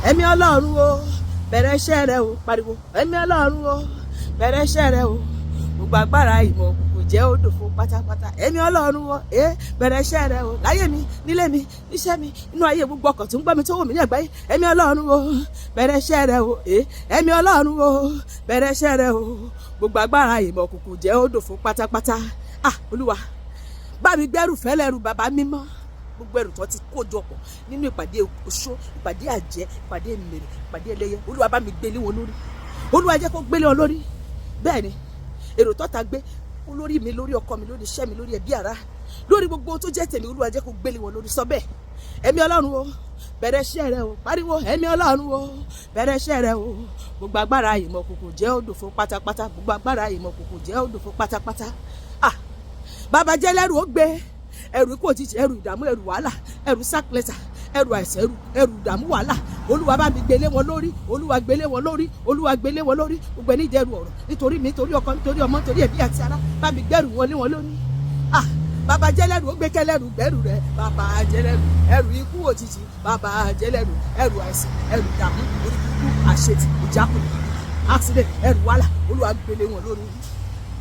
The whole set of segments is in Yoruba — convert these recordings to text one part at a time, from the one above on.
ẹ̀mí Ọlọ́run o bẹ̀rẹ̀ iṣẹ́ rẹ o, pariwo ẹ̀mí Ọlọ́run o bẹ̀rẹ̀ iṣẹ́ rẹ o, gbogbo agbára ìmọ̀ òkùnkùn jẹ́ òdòfo pátápátá. ẹ̀mí Ọlọ́run o bẹ̀rẹ̀ iṣẹ́ rẹ o, láyé mi, nílé mi, níṣẹ́ mi, inú ayé gbogbo ọkàn tó ń gbọ́ mi tó wò mí ní àgbáyé. ẹ̀mí Ọlọ́run o bẹ̀rẹ̀ iṣẹ́ rẹ o, ẹ̀mí Ọlọ́run o bẹ̀rẹ̀ iṣẹ́ rẹ o, gbogbo agbára ìmọ̀ òkùnkùn jẹ́ òdòfo pátápátá. Olúwa bá mi gbẹ́rù fẹ́lẹ́rù bàbá mímọ́, gbogbo ẹrù tó ti kó jọ pọ̀ nínú ìpàdé oṣó, ìpàdé àjẹ́, ìpàdé mèrè, ìpàdé ẹlẹ́yẹ. Olúwa bá mi gbélé wọn lórí, Olúwa jẹ́ kó gbélé wọn lórí. bẹ́ẹ̀ ni èrò tọ́ta gbé lórí mi, lórí ọkọ mi, lórí iṣẹ́ mi, lórí ẹbí ara, lórí gbogbo tó jẹ́ tèmi, Olúwa jẹ́ kó gbélé wọn lórí. sọ bẹ́ẹ̀, ẹ̀mí Ọlọ́run o bẹ̀rẹ̀ iṣẹ́ rẹ o, pariwo ẹ̀mí Ọlọ́run o bẹ̀rẹ̀ iṣẹ́ rẹ o, gbogbo agbára ìmọ̀ òkùnkùn jẹ́ òdòfo pátápátá, gbogbo agbára ìmọ̀ òkùnkùn jẹ́ òdòfo pátápátá. Bàbá jẹ́ lẹ́rù ó gbé ẹrù ikú òjijì, ẹrù ìdààmú, ẹrù wàhálà, ẹrù sákìlẹ̀tà, ẹrù àìsàn, ẹrù ìdààmú wàhálà. Olúwa bá mi gbélé wọn lórí, Olúwa gbélé wọn lórí, Olúwa gbélé wọn lórí. gbogbo ẹni jẹ́rù ọ̀rọ̀ nítorí mi, nítorí ọkọ, nítorí ọmọ, nítorí ẹbí àti ará, bá mi gbẹ́rù wọn lé wọn lórí. Bàbá jẹ́lẹ́rù ó gbé kẹ́lẹ́rù gbẹ́rù rẹ, bàbá jẹ́lẹ́rù, ẹrù ikú òjijì, bàbá jẹ́lẹ́rù, ẹrù àìsàn, ẹrù ìdààmú, orí kúkú, àṣetì, ìjákulẹ̀, accident, ẹrù wàhálà. Olúwa gbélé wọn lórí.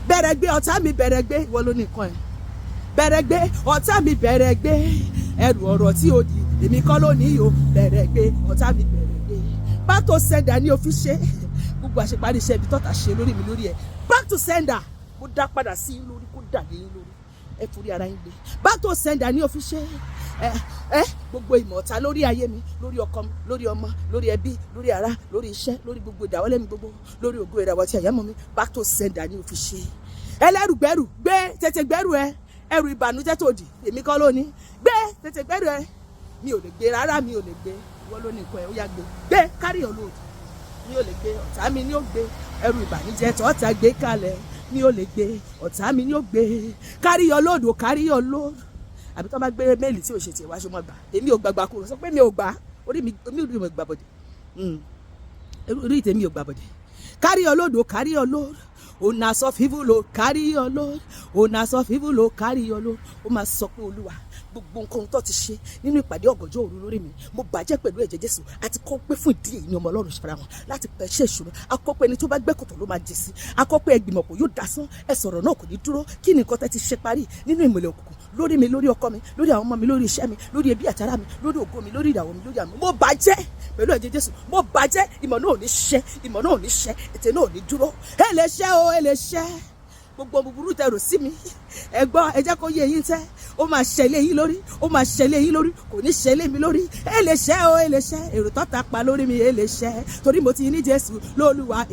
bẹ̀rẹ̀ gbé ọ̀tá mi, bẹ̀rẹ̀ gbé, ìwọ ló ní nǹkan ẹ̀. bẹ̀rẹ̀ gbé ọ̀tá mi, bẹ̀rẹ̀ gbé ẹrù ọ̀rọ̀ tí ó di èmi kọ́ lónìí o. bẹ̀rẹ̀ gbé ọ̀tá mi, bẹ̀rẹ̀ gbé. back to sender ni o fi ṣe gbogbo àṣeparí iṣẹ́ ibi tọ́ta ṣe lórí mi, lórí ẹ̀. back to sender, kó dá padà sí yín lórí, kó dà lé yín lórí, ẹ forí ara yín gbé. back to sender ni o fi ṣe gbogbo ìmọ̀ta lórí ayé mi, lórí ọkọ mi, lórí ọmọ, lórí ẹbí, lórí ará, lórí iṣẹ́, lórí gbogbo ìdáwọ́lé mi gbogbo, lórí ògo ìràwọ̀ tí àyàmọ́ mi. back to sender ni o fi ṣe. ẹlẹ́rù gbẹ́rù gbé, tètè gbẹ́rù ẹ, ẹrù ìbànújẹ́ tó di èmi kọ́ lónìí, gbé, tètè gbẹ́rù ẹ. mi ò lè gbé rárá, mi ò lè gbé, ìwọ ló ní nǹkan ẹ, ó yá gbé, carry your load. mi ò lè gbé, ọ̀tá mi ni ó gbé ẹrù ìbànújẹ́ tó ọ̀tá gbé kalẹ̀, mi ò lè gbé, ọ̀tá mi ni ó gbé, carry your load o, carry your load. àbí tó bá gbé méèlì tí ò ṣe tiẹ̀ wá ṣe mọ́ gbà, èmi ò gbàgbà kúrò, sọ pé mi ò gbà, orí mi ò gbà bọ̀dẹ̀, orí tèmi ò gbà bọ̀dẹ̀. carry your load o, carry your load. Ona sọ fífú lo carry your load, ona sọ fífú lo carry your load. ó máa sọ pé Olúwa gbogbo nǹkan tó ti ṣe nínú ìpàdé ọ̀gànjọ́ òru lórí mi, mo bàjẹ́ pẹ̀lú ẹ̀jẹ̀ Jésù. àti kọ́ pé fún ìdí èyí ni ọmọ Ọlọ́run ṣe wọn láti pẹ̀ṣẹ̀ ìṣúná. akọ́pẹ́ ẹni tó bá gbẹ́ kòtò ló máa jẹ sí. akọ́pẹ́ ẹgbìmọ̀pọ̀ yóò dasán, ẹ sọ̀rọ̀ náà kò ní dúró. kí ni nǹkan tẹ́ ti ṣe parí nínú ìmọ̀lẹ̀ òkùnkùn lórí mi, lórí ọkọ mi, lórí àwọn ọmọ mi, lórí iṣẹ́ mi, lórí ẹbí àtàrà mi, lórí ògo mi, lórí ìdàwọ̀ mi, lórí àmì. mo bàjẹ́ pẹ̀lú ẹ̀jẹ̀ Jésù, mo bàjẹ́. ìmọ̀ náà ò ní ṣẹ, ìmọ̀ náà ò ní ṣẹ, ètè náà ò ní dúró. ẹ lè ṣẹ́ o, ẹ lè ṣẹ́. gbogbo búburú tẹ rò sí mi, ẹ gbọ́, ẹ jẹ́ kó yé yín tẹ́. ó máa ṣẹlẹ̀ yín lórí, ó máa ṣẹlẹ̀ yín lórí, kò ní ṣẹlẹ̀ mi lórí. ẹ lè ṣẹ́ o, ẹ lè ṣẹ́. èrò tọ́ta pa lórí mi, ẹ lè ṣẹ́. torí mo ti ní Jésù lólúwa.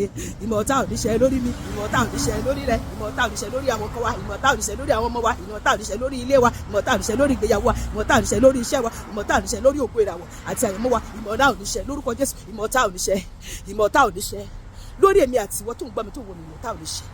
ìmọ̀ọ́ta ò ní ṣẹ lórí mi, ìmọ̀ọ́ta ò ní ṣẹ lórí rẹ, ìmọ̀ọ́ta ò ní ṣẹ lórí àwọn ọkọ wa, ìmọ̀ọ́ta ò ní ṣẹ lórí àwọn ọmọ wa, ìmọ̀ọ́ta ò ní ṣẹ lórí ilé wa, ìmọ̀ọ́ta ò ní ṣẹ lórí ìgbéyàwó wa, ìmọ̀ọ́ta ò ní ṣẹ lórí iṣẹ́ wa, ìmọ̀ọ́ta ò ní ṣẹ lórí ògo ìràwọ̀ àti àyànmọ́ wa. ìmọ̀ọ́ta ò ní ṣẹ lórúkọ Jésù. ìmọ̀ọ́ta ò ní ṣẹ, ìmọ̀ọ́ta ò ní ṣẹ lórí èmi àti ìwọ tó ń gbọ́ mi tó wò mí. ìmọ̀ọ́ta ò ní ṣẹ.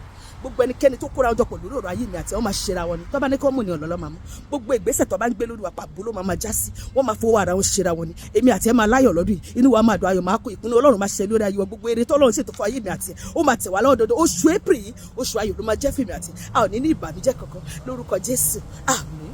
gbogbo ẹnikẹ́ni tó kóra ọjọ́ pọ̀ lórí ọ̀rọ̀ ayé mi àti wọn máa ṣera wọn ni. tó bá ní kí wọ́n mú ni ọ̀lọ́lọ́ máa mú. gbogbo ìgbésẹ̀ tó bá ń gbé lórí wa pàbó ló máa já sí. wọ́n máa fowó ara wọn ṣera wọn ni. èmi àti ẹ máa láyọ̀ lọ́dún yìí, inú wa máa dùn, ayọ̀ máa kó, ìpinnu Ọlọ́run máa ṣẹ lórí ayé wa. gbogbo eré tó Ọlọ́run ṣètò fún ayé mi àti ẹ ó máa tẹ̀ wá lọ́wọ́ dandan. oṣù April yìí oṣù ayọ̀ ló máa jẹ́ fèmí àti a ò ní ìbànújẹ́ kankan lórúkọ Jésù. àmín.